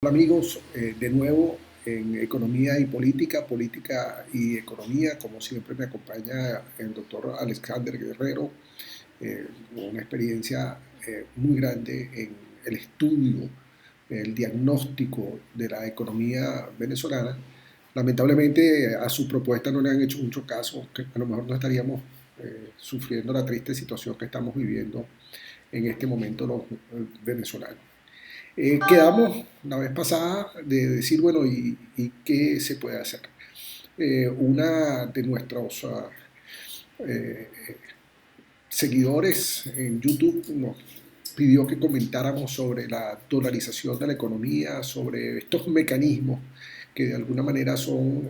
Hola amigos, de nuevo en Economía y Política, Política y Economía. Como siempre me acompaña el doctor Alexander Guerrero, con una experiencia muy grande en el estudio, el diagnóstico de la economía venezolana. Lamentablemente a su propuesta no le han hecho mucho caso, que a lo mejor no estaríamos sufriendo la triste situación que estamos viviendo en este momento los venezolanos. Quedamos la vez pasada de decir, bueno, ¿y qué se puede hacer? Una de nuestros eh, seguidores en YouTube nos pidió que comentáramos sobre la dolarización de la economía, sobre estos mecanismos que de alguna manera son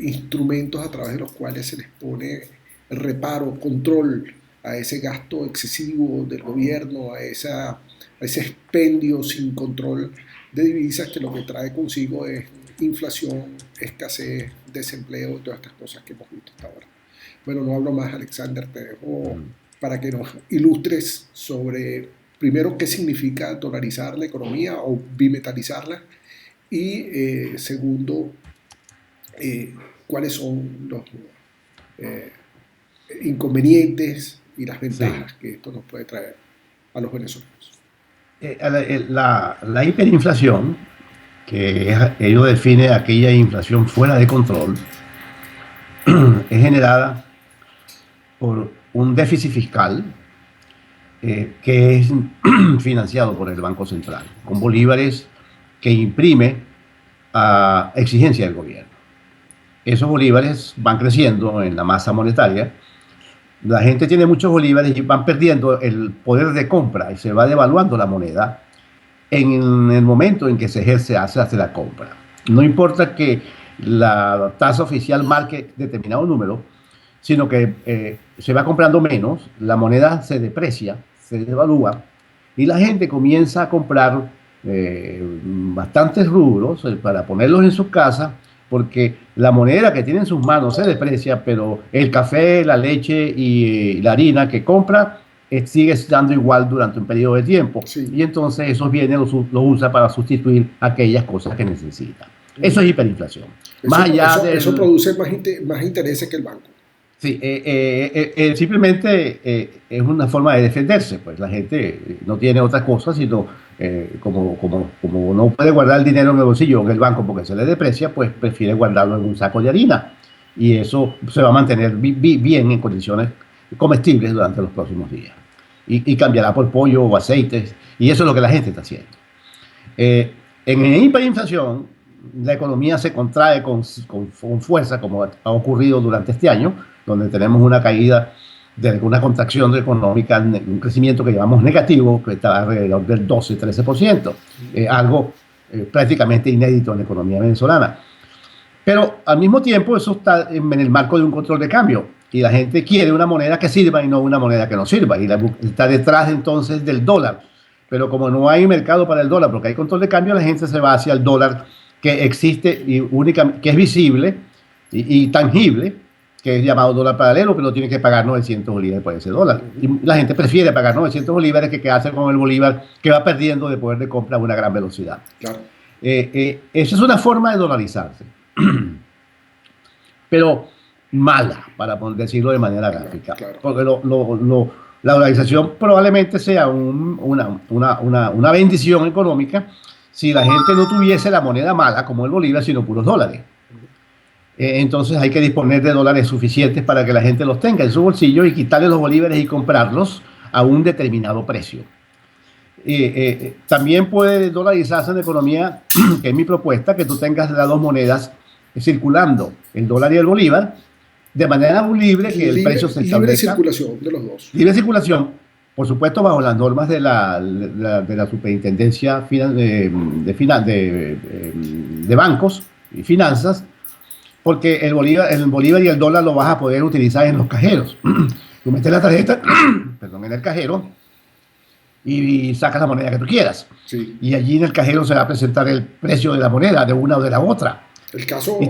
instrumentos a través de los cuales se les pone reparo, control a ese gasto excesivo del gobierno, a ese expendio sin control de divisas que lo que trae consigo es inflación, escasez, desempleo y todas estas cosas que hemos visto hasta ahora. Bueno, no hablo más, Alexander, te dejo para que nos ilustres sobre, primero, qué significa dolarizar la economía o bimetalizarla y, segundo, cuáles son los eh, inconvenientes y las Sí. ventajas que esto nos puede traer a los venezolanos. La hiperinflación, ello define aquella inflación fuera de control, es generada por un déficit fiscal que es financiado por el Banco Central, con bolívares que imprime a exigencia del gobierno. Esos bolívares van creciendo en la masa monetaria. La gente tiene muchos bolívares y van perdiendo el poder de compra y se va devaluando la moneda en el momento en que hace la compra. No importa que la tasa oficial marque determinado número, sino que se va comprando menos, la moneda se deprecia, se devalúa y la gente comienza a comprar bastantes rubros para ponerlos en sus casas porque la moneda que tiene en sus manos se deprecia, pero el café, la leche y la harina que compra sigue estando igual durante un periodo de tiempo. Sí. Y entonces esos bienes los usa para sustituir aquellas cosas que necesita. Eso es Ujú. hiperinflación. Más allá Eso del... produce más intereses que el banco. Sí, simplemente es una forma de defenderse, pues la gente no tiene otra cosa, sino como no puede guardar el dinero en el bolsillo o en el banco porque se le deprecia, pues prefiere guardarlo en un saco de harina y eso se va a mantener bien en condiciones comestibles durante los próximos días y cambiará por pollo o aceites y eso es lo que la gente está haciendo. En hiperinflación, la economía se contrae con fuerza, como ha ocurrido durante este año, donde tenemos una caída de una contracción económica, un crecimiento que llamamos negativo, que está alrededor del 12-13%, algo prácticamente inédito en la economía venezolana. Pero al mismo tiempo eso está en el marco de un control de cambio y la gente quiere una moneda que sirva y no una moneda que no sirva y está detrás entonces del dólar. Pero como no hay mercado para el dólar porque hay control de cambio, la gente se va hacia el dólar que existe y que es visible y tangible, que es llamado dólar paralelo, pero no tiene que pagar 900 bolívares por ese dólar. Y Ujú. la gente prefiere pagar 900 bolívares que quedarse con el bolívar que va perdiendo de poder de compra a una gran velocidad. Claro, Esa es una forma de dolarizarse pero mala, para decirlo de manera claro, gráfica. claro. Porque la dolarización probablemente sea una bendición económica si la gente no tuviese la moneda mala como el bolívar, sino puros dólares. Entonces hay que disponer de dólares suficientes para que la gente los tenga en su bolsillo y quitarle los bolívares y comprarlos a un determinado precio. También puede dolarizarse en la economía, que es mi propuesta, que tú tengas las dos monedas circulando, el dólar y el bolívar, de manera muy libre, que el precio se Libre establezca, circulación de los dos. libre circulación, por supuesto bajo las normas de la Superintendencia de Bancos y Finanzas, porque el bolívar y el dólar lo vas a poder utilizar en los cajeros. Tú metes la tarjeta, perdón, en el cajero y sacas la moneda que tú quieras. Sí. Y allí en el cajero se va a presentar el precio de la moneda, de una o de la otra. Y El caso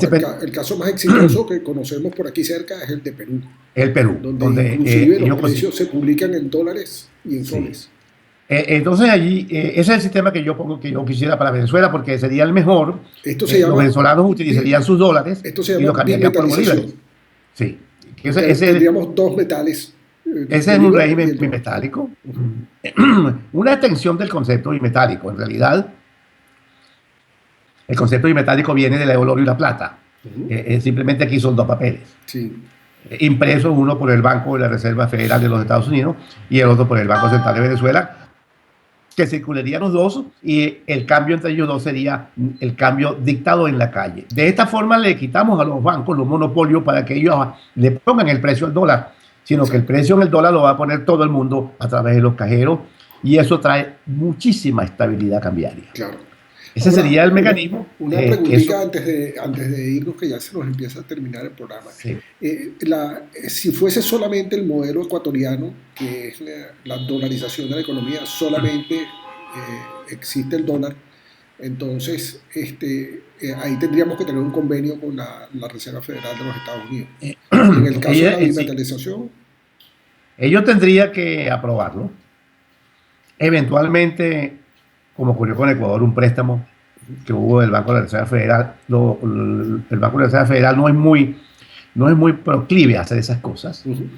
más exitoso que conocemos por aquí cerca es el de Perú, el Perú, donde donde inclusive los ellos precios se publican en dólares y en sí, soles. Entonces allí, ese es el sistema que yo pongo, que yo quisiera para Venezuela, porque sería el mejor. Esto se Los llama, venezolanos bi- utilizarían sus dólares esto se y llama los cambiarían por bolívares. bimetalización. Sí, ese Tendríamos dos metales, el es un bolívar y régimen el dólar. bimetálico. Ujú. Una extensión del concepto bimetálico. En realidad, el concepto bimetálico viene del oro y la plata. Ujú. Simplemente aquí son dos papeles, Sí, impresos uno por el Banco de la Reserva Federal de los Estados Unidos y el otro por el Banco Central de Venezuela, que circularían los dos y el cambio entre ellos dos sería el cambio dictado en la calle. De esta forma le quitamos a los bancos los monopolios para que ellos le pongan el precio al dólar, sino que el exacto, precio en el dólar lo va a poner todo el mundo a través de los cajeros y eso trae muchísima estabilidad cambiaria. claro. Ese Ahora, sería el mecanismo. una Eso, preguntita antes de irnos, que ya se nos empieza a terminar el programa. sí. Si fuese solamente el modelo ecuatoriano, que es la dolarización de la economía, solamente existe el dólar, entonces ahí tendríamos que tener un convenio con la Reserva Federal de los Estados Unidos. Y en el caso de la Sí, bimetalización, ellos tendrían que aprobarlo. Eventualmente, como ocurrió con Ecuador, un préstamo que hubo del Banco de la Reserva Federal, el Banco de la Reserva Federal no es muy proclive a hacer esas cosas. uh-huh,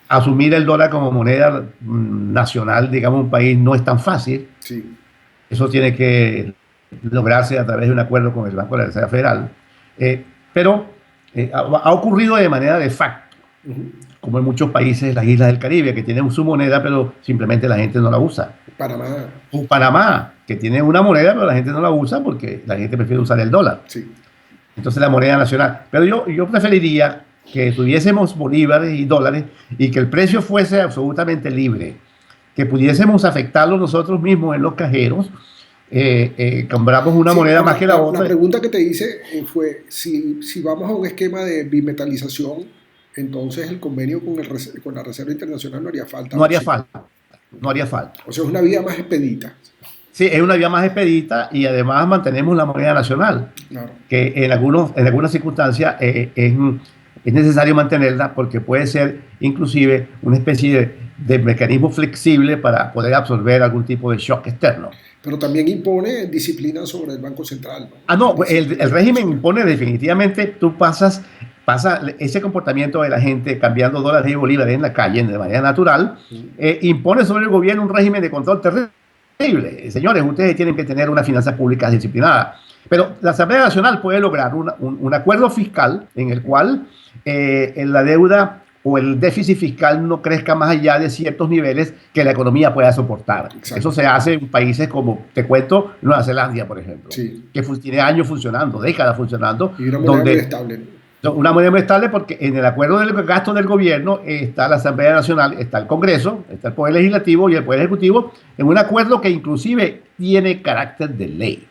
Asumir el dólar como moneda nacional, digamos, un país no es tan fácil. sí, Eso tiene que lograrse a través de un acuerdo con el Banco de la Reserva Federal. Pero ha ocurrido de manera de facto, uh-huh, como en muchos países, las islas del Caribe, que tienen su moneda, pero simplemente la gente no la usa. Panamá, O Panamá, que tiene una moneda, pero la gente no la usa porque la gente prefiere usar el dólar. sí, Entonces la moneda nacional. Pero yo preferiría que tuviésemos bolívares y dólares y que el precio fuese absolutamente libre, que pudiésemos afectarlo nosotros mismos en los cajeros, compramos una sí. moneda más Ahora, que la la otra. pregunta que te hice fue, si vamos a un esquema de bimetalización, entonces el convenio con la Reserva Internacional no haría falta, No ¿o haría sí? falta, no haría falta. O sea, es una vía más expedita. Sí, es una vía más expedita y además mantenemos la moneda nacional, Claro, que en algunas circunstancias es necesario mantenerla porque puede ser inclusive una especie de mecanismo flexible para poder absorber algún tipo de shock externo. pero también impone disciplina sobre el Banco Central, ¿no? Ah, no, Disciplina el régimen financiera. impone definitivamente, pasa ese comportamiento de la gente cambiando dólares y bolívares en la calle de manera natural, Mm. impone sobre el gobierno un régimen de control terrible. Señores, ustedes tienen que tener una finanza pública disciplinada. Pero la Asamblea Nacional puede lograr un acuerdo fiscal en el cual en la deuda o el déficit fiscal no crezca más allá de ciertos niveles que la economía pueda soportar. Eso Exacto, se hace en países como, te cuento, Nueva Zelanda, por ejemplo, sí. que tiene años funcionando, décadas funcionando, Y una moneda muy donde estable, ¿no? una moneda muy estable porque en el acuerdo del gasto del gobierno está la Asamblea Nacional, está el Congreso, está el Poder Legislativo y el Poder Ejecutivo, en un acuerdo que inclusive tiene carácter de ley.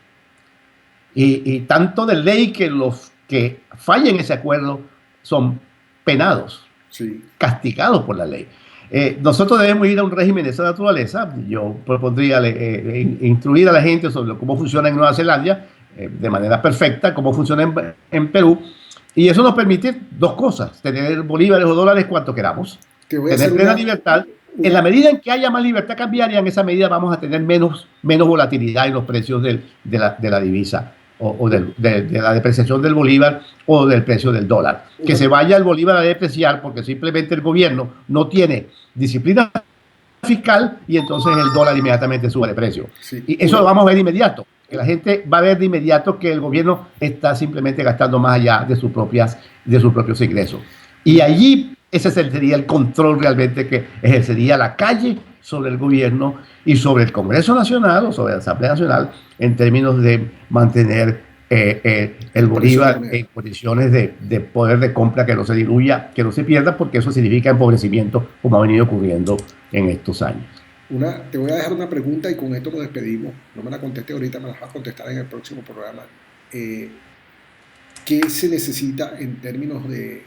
Y tanto de ley que los que fallen ese acuerdo son penados, Sí. castigados por la ley. Nosotros debemos ir a un régimen de esa naturaleza. Yo propondría instruir a la gente sobre cómo funciona en Nueva Zelanda de manera perfecta, cómo funciona en Perú. Y eso nos permite dos cosas: tener bolívares o dólares cuanto queramos, Te voy a tener hacer plena libertad. En la una, medida en que haya más libertad cambiaria, en esa medida vamos a tener menos volatilidad en los precios de la divisa de la depreciación del bolívar o del precio del dólar. Que una, se vaya el bolívar a depreciar porque simplemente el gobierno no tiene disciplina fiscal y entonces el dólar inmediatamente sube de precio. sí, Y eso lo vamos a ver de inmediato. Que la gente va a ver de inmediato que el gobierno está simplemente gastando más allá de sus propios ingresos. Y allí ese sería el control realmente que ejercería la calle sobre el gobierno y sobre el Congreso Nacional o sobre la Asamblea Nacional en términos de mantener el el precio de la Bolívar moneda. en condiciones de poder de compra que no se diluya, que no se pierda, porque eso significa empobrecimiento, como ha venido ocurriendo en estos años. Te voy a dejar una pregunta y con esto nos despedimos. No me la contesté ahorita, me la vas a contestar en el próximo programa. Eh, ¿Qué se necesita en términos de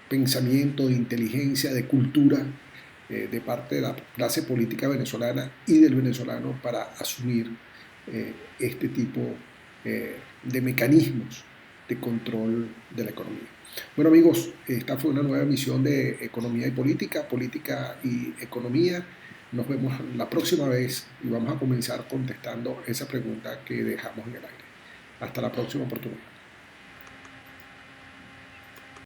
pensamiento, de inteligencia, de cultura de parte de la clase política venezolana y del venezolano para asumir este tipo de mecanismos de control de la economía? Bueno amigos, esta fue una nueva emisión de Economía y Política, Política y Economía. Nos vemos la próxima vez y vamos a comenzar contestando esa pregunta que dejamos en el aire. Hasta la próxima oportunidad.